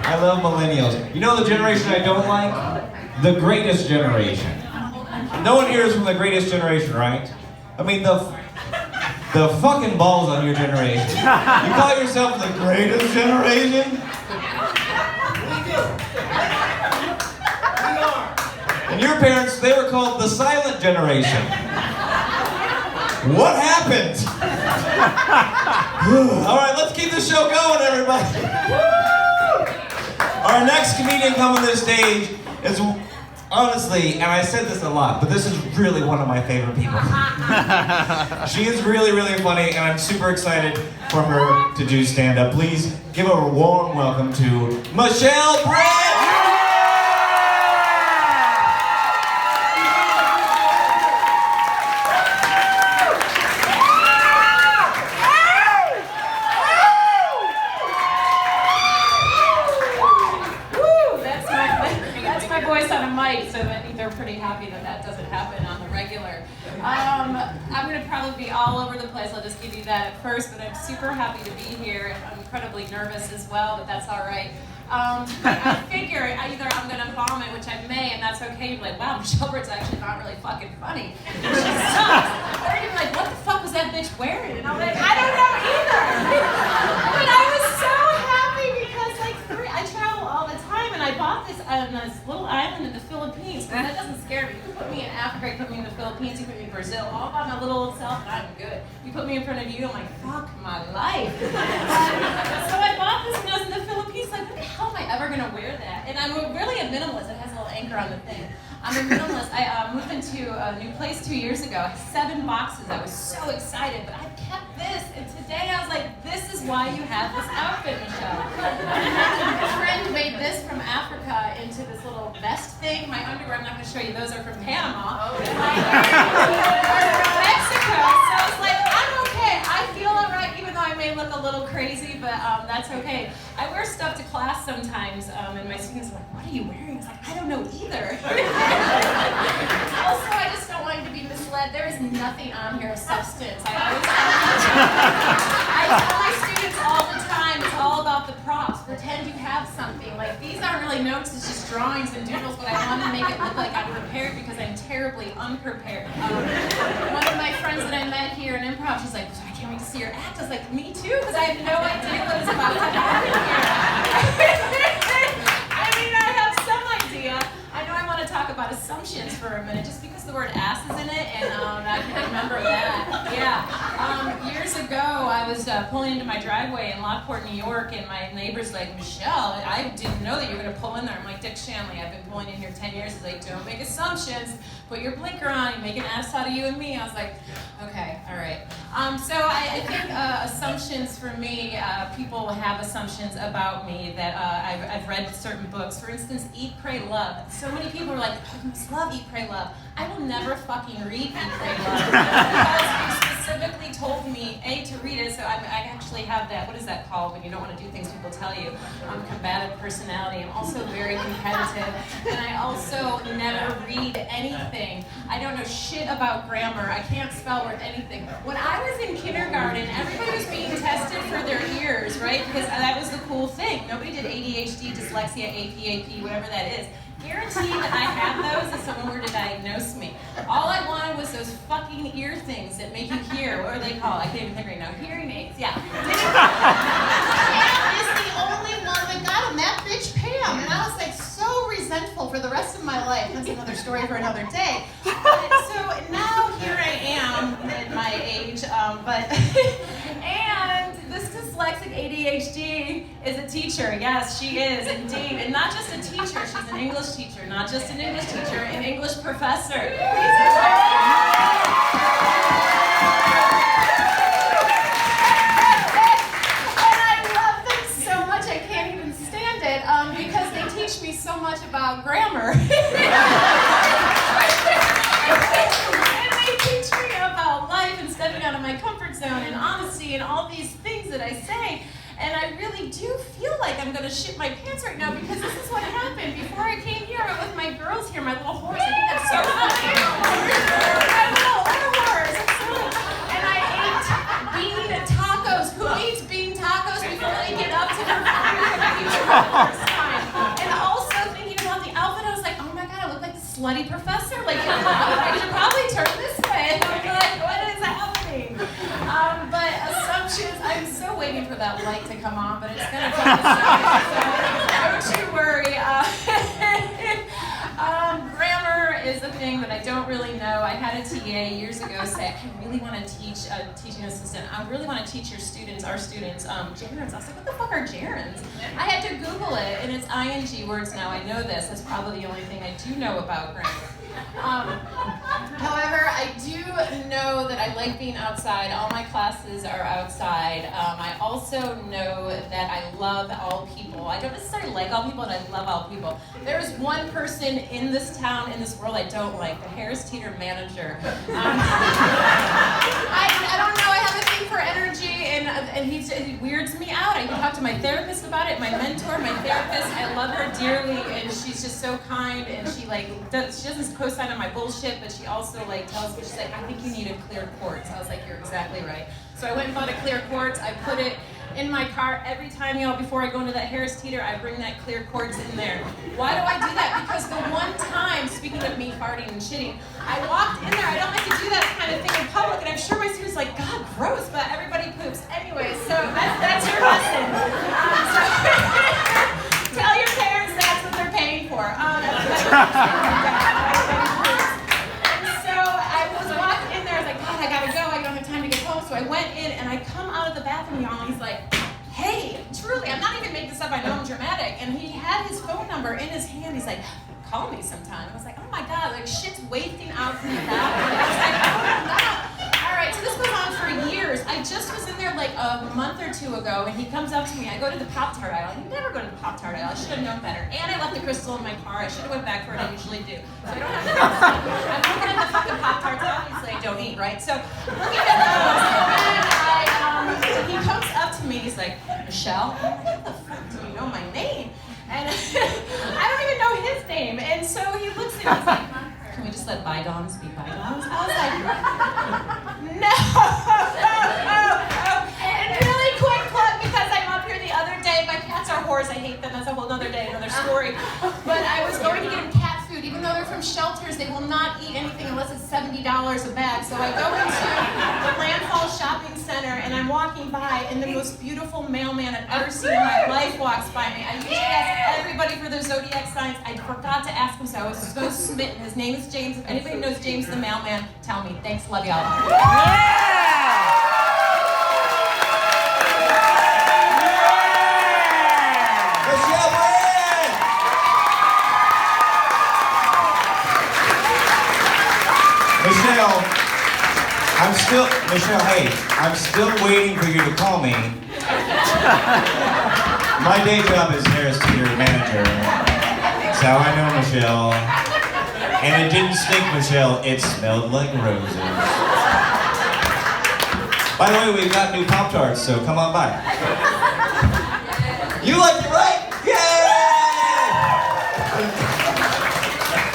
I love millennials. You know the generation I don't like? The greatest generation. No one here is from the greatest generation, right? I mean, the fucking balls on your generation. You call yourself the greatest generation? And your parents, they were called the silent generation. What happened? All right, let's keep the show going, everybody. Our next comedian coming to the stage is, honestly, and I said this a lot, but this is really one of my favorite people. She is really, really funny, and I'm super excited for her to do stand-up. Please give a warm welcome to Michelle Britt! So I think they're pretty happy that that doesn't happen on the regular. I'm going to probably be all over the place. I'll just give you that at first, but I'm super happy to be here. I'm incredibly nervous as well, but that's all right. I figure either I'm going to vomit, which I may, and that's okay. You're like, wow, Michelle Britt's actually not really fucking funny. She sucks. Or you're like, what the fuck was that bitch wearing? And I'm like, I don't know either. But I was so happy because I travel all the time, and I bought this on this little island in the Philippines. But that doesn't scare me. You put me in Africa, you put me in the Philippines, you put me in Brazil, all by my little old self, and I'm good. You put me in front of you, I'm like, fuck my life. So I bought this when I was in the Philippines, like, what the hell am I ever gonna wear that? And I'm really a minimalist. It has a little anchor on the thing. I'm a minimalist. I moved into a new place 2 years ago. I had 7 boxes. I was so excited, but I kept this. And today I was like, this is why you have this outfit, Michelle. A friend made this from Africa into this little vest thing. My underwear, I'm not going to show you, those are from Panama. Oh, yeah. My are from Mexico. So I was like, I'm okay. I feel all right, even though I may look a little crazy, but that's okay. I wear stuff to class sometimes, and my students are like, what are you wearing? I was like, I don't know either. Also, I just don't want you to be misled. There is nothing on here of substance. I tell my students all the time, it's all about the props. Pretend you have something. Like, these aren't really notes, it's just drawings and doodles, but I want to make it look like I'm prepared because I'm terribly unprepared. One of my friends that I met here in improv, she's like, I can't wait to see your act. I was like, me too, because I have no idea what is about to happen here. I mean, I have some idea. I know I want to talk about assumptions for a minute, just because the word ass is in it, and I can remember that. Yeah. Years ago, I was pulling into my driveway in Lockport, New York, and my neighbor's like, Michelle, I didn't know that you were going to pull in there. I'm like, Dick Shanley, I've been pulling in here 10 years. He's like, don't make assumptions. Put your blinker on. You make an ass out of you and me. I was like, okay, all right. So I think assumptions for me, people have assumptions about me that I've read certain books. For instance, Eat, Pray, Love. So many people are like, oh, you must love Eat, Pray, Love. I will never fucking read Eat, Pray, Love because you specifically told me, A, to read it, so I actually have that, what is that called when you don't want to do things people tell you? Combative personality. I'm also very competitive, and I also never read anything. I don't know shit about grammar. I can't spell worth anything. When I was in kindergarten, everybody was being tested for their ears, right? Because that was the cool thing. Nobody did ADHD, dyslexia, AP, whatever that is. Guaranteed that I had those if someone were to diagnose me. All I wanted was those fucking ear things that make you hear. What are they called? I can't even think right now. Hearing aids, yeah. Pam is the only one that got them. That bitch Pam. And I was like so resentful for the rest of my life. That's another story for another day. So now here I am at my age, and this dyslexic ADHD is a teacher. Yes, she is indeed. And not just a teacher, she's an English teacher. Not just an English teacher, an English professor. Because they teach me so much about grammar. And they teach me about life and stepping out of my comfort zone and honesty and all these things that I say. And I really do feel like I'm going to shit my pants right now because this is what happened. Before I came here, I was with my girls here, my little horse. I think that's so funny. My little horse. And I ate bean tacos. Who eats bean tacos before they get up to their food? So don't you worry. Grammar is a thing that I don't really know. I had a TA years ago say, I really want to teach a teaching assistant. I really want to teach our students, gerunds. I was like, what the fuck are gerunds? I had to Google it, and it's ing words now. I know this. That's probably the only thing I do know about grammar. However, I do know that I like being outside. All my classes are outside. I also know that I love all people. I don't necessarily like all people, but I love all people. There is one person in this town, in this world, I don't like, the Harris Teeter manager. I don't know, I have a thing for energy, and he weirds me out. I talk to my therapist about it, my mentor, my therapist. I love her dearly, and she's just so kind, and she doesn't co-sign on my bullshit, but she also tells me, she's like, I think you need a clear quartz. I was like, you're exactly right. So I went and bought a clear quartz. I put it in my car every time, before I go into that Harris Teeter, I bring that clear quartz in there. Why do I do that? Because the one time, speaking of me farting and shitting, I walked in there. I don't like to do that kind of thing in public, and I'm sure my students are like, God, gross, but everybody poops. Anyway, so that's your lesson. So tell your parents that's what they're paying for. So I went in and I come out of the bathroom, y'all, and he's like, hey, truly, I'm not even making this up, I know I'm dramatic. And he had his phone number in his hand. He's like, call me sometime. I was like, oh my God, shit's wafting out from the bathroom. I was like, oh no. All right, so this goes on for years. I just was in there a month or two ago, and he comes up to me. I go to the Pop-Tart aisle. You never go to the Pop-Tart aisle. I should have known better. And I left the crystal in my car. I should have went back for it. I usually do. So I don't have to do stuff. I'm looking at the fucking Pop-Tarts. Obviously, I don't eat, right? So looking at those, and he comes up to me. He's like, Michelle? I'm like, how the fuck do you know my name? And I don't even know his name. And so he looks at me. He's like, can we just let bygones be bygones? I was like, no. And really quick plug, because I'm up here the other day. My cats are whores. I hate them. That's a whole other day, another story. But I was going to get them cat food. Even though they're from shelters, they will not eat anything unless it's $70 a bag. So I go into the Landfall Shopping Center, and I'm walking by, and the most beautiful mailman I've ever seen in my life walks by me. I usually ask everybody for their zodiac signs. I forgot to ask him, so I was so smitten. His name is James. If anybody knows James the mailman, tell me. Thanks, love y'all. Michelle, hey, I'm still waiting for you to call me. My day job is Harris Teeter manager. That's how I know Michelle. And it didn't stink, Michelle. It smelled like roses. By the way, we've got new Pop-Tarts, so come on by. You liked it, right?